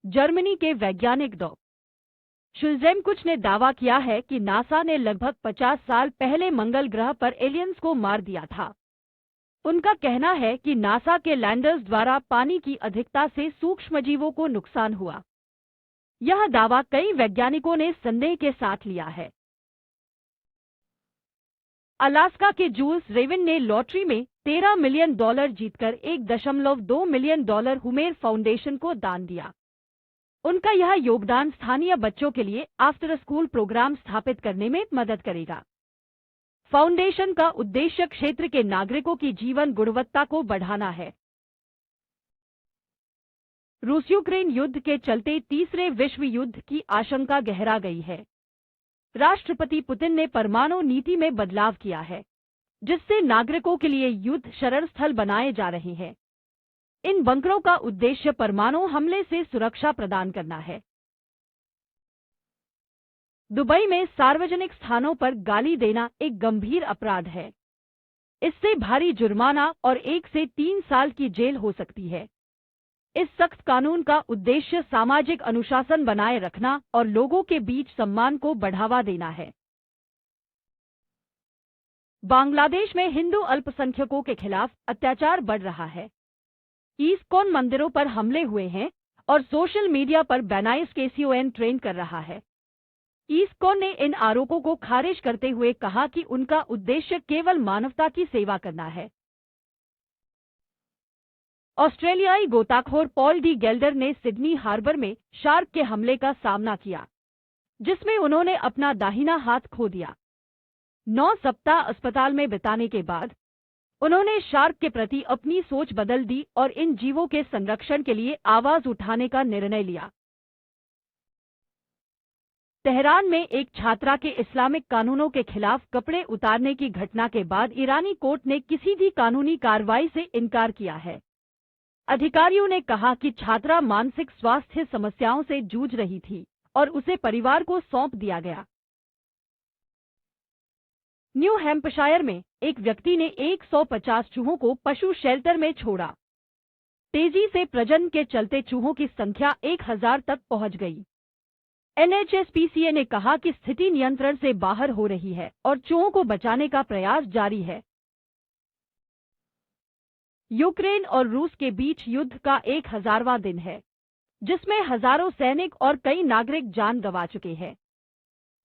Germany के वैज्ञानिक डॉ. शुल्जेमकुच ने दावा किया है कि नासा ने लगभग 50 साल पहले मंगल ग्रह पर एलियंस को मार दिया था। उनका कहना है कि नासा के लैंडर्स द्वारा पानी की अधिकता से सूक्ष्मजीवों को नुकसान हुआ। यह दावा कई वैज्ञानिकों ने संदेह के साथ लिया है। अलास्का के जूल्स रेविन ने लॉटरी में $13 मिलियन जीतकर $1.2 मिलियन हुमेर फाउंडेशन को दान दिया। उनका यह योगदान स्थानीय बच्चों के लिए आफ्टर स्कूल प्रोग्राम स्थापित करने में मदद करेगा। फाउंडेशन का उद्देश्य क्षेत्र के नागरिकों की जीवन गुणवत्ता को बढ़ाना है। रूस यूक्रेन युद्ध के चलते तीसरे विश्व युद्ध की आशंका गहरा गई है। राष्ट्रपति पुतिन ने परमाणु नीति में बदलाव किया है, जिससे नागरिकों के लिए युद्ध शरण स्थल बनाए जा रहे हैं। इन बंकरों का उद्देश्य परमाणु हमले से सुरक्षा प्रदान करना है। दुबई में सार्वजनिक स्थानों पर गाली देना एक गंभीर अपराध है। इससे भारी जुर्माना और 1 से 3 साल की जेल हो सकती है। इस सख्त कानून का उद्देश्य सामाजिक अनुशासन बनाए रखना और लोगों के बीच सम्मान को बढ़ावा देना है। बांग्लादेश में हिंदू अल्पसंख्यकों के खिलाफ अत्याचार बढ़ रहा है। इस्कॉन मंदिरों पर हमले हुए हैं और सोशल मीडिया पर बेनाइस केसीओएन ट्रेंड कर रहा है। इस्कॉन ने इन आरोपों को खारिज करते हुए कहा कि उनका उद्देश्य केवल मानवता की सेवा करना है। ऑस्ट्रेलियाई गोताखोर पॉल डी गेल्डर ने सिडनी हार्बर में शार्क के हमले का सामना किया, जिसमें उन्होंने अपना दाहिना हाथ खो दिया। 9 सप्ताह अस्पताल में बिताने के बाद उन्होंने शार्क के प्रति अपनी सोच बदल दी और इन जीवों के संरक्षण के लिए आवाज उठाने का निर्णय लिया। तेहरान में एक छात्रा के इस्लामिक कानूनों के खिलाफ कपड़े उतारने की घटना के बाद ईरानी कोर्ट ने किसी भी कानूनी कार्रवाई से इनकार किया है। अधिकारियों ने कहा कि छात्रा मानसिक स्वास्थ्य समस्याओं से जूझ रही थी और उसे परिवार को सौंप दिया गया। न्यू हैम्पशायर में एक व्यक्ति ने 150 चूहों को पशु शेल्टर में छोड़ा। तेजी से प्रजनन के चलते चूहों की संख्या 1000 तक पहुंच गई। NHSPCA ने कहा कि स्थिति नियंत्रण से बाहर हो रही है और चूहों को बचाने का प्रयास जारी है। यूक्रेन और रूस के बीच युद्ध का 1000वां दिन है, जिसमें हजारों सैनिक और कई नागरिक जान गंवा चुके हैं।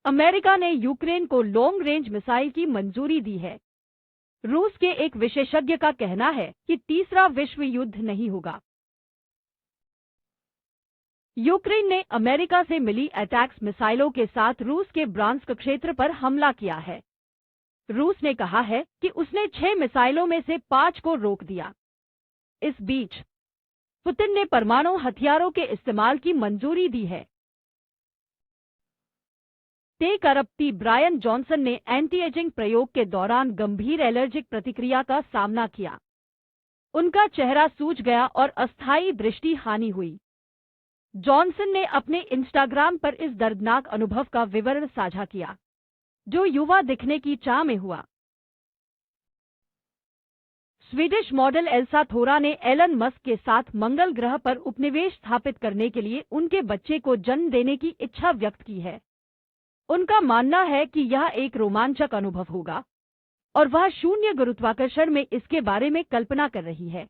अमेरिका ने यूक्रेन को लॉन्ग रेंज मिसाइल की मंजूरी दी है। रूस के एक विशेषज्ञ का कहना है कि तीसरा विश्व युद्ध नहीं होगा। यूक्रेन ने अमेरिका से मिली अटैक्स मिसाइलों के साथ रूस के ब्रांस्क क्षेत्र पर हमला किया है। रूस ने कहा है कि उसने 6 मिसाइलों में से 5 को रोक दिया। इस बीच पुतिन ने परमाणु हथियारों के इस्तेमाल की मंजूरी दी है। टेक अरबती ब्रायन जॉनसन ने एंटी एजिंग प्रयोग के दौरान गंभीर एलर्जिक प्रतिक्रिया का सामना किया। उनका चेहरा सूज गया और अस्थायी दृष्टि हानि हुई। जॉनसन ने अपने इंस्टाग्राम पर इस दर्दनाक अनुभव का विवरण साझा किया, जो युवा दिखने की चाह में हुआ। स्वीडिश मॉडल एल्सा थोरा ने एलन मस्क के साथ मंगल ग्रह पर उपनिवेश स्थापित करने के लिए उनके बच्चे को जन्म देने की इच्छा व्यक्त की है। उनका मानना है कि यह एक रोमांचक अनुभव होगा और वह शून्य गुरुत्वाकर्षण में इसके बारे में कल्पना कर रही है।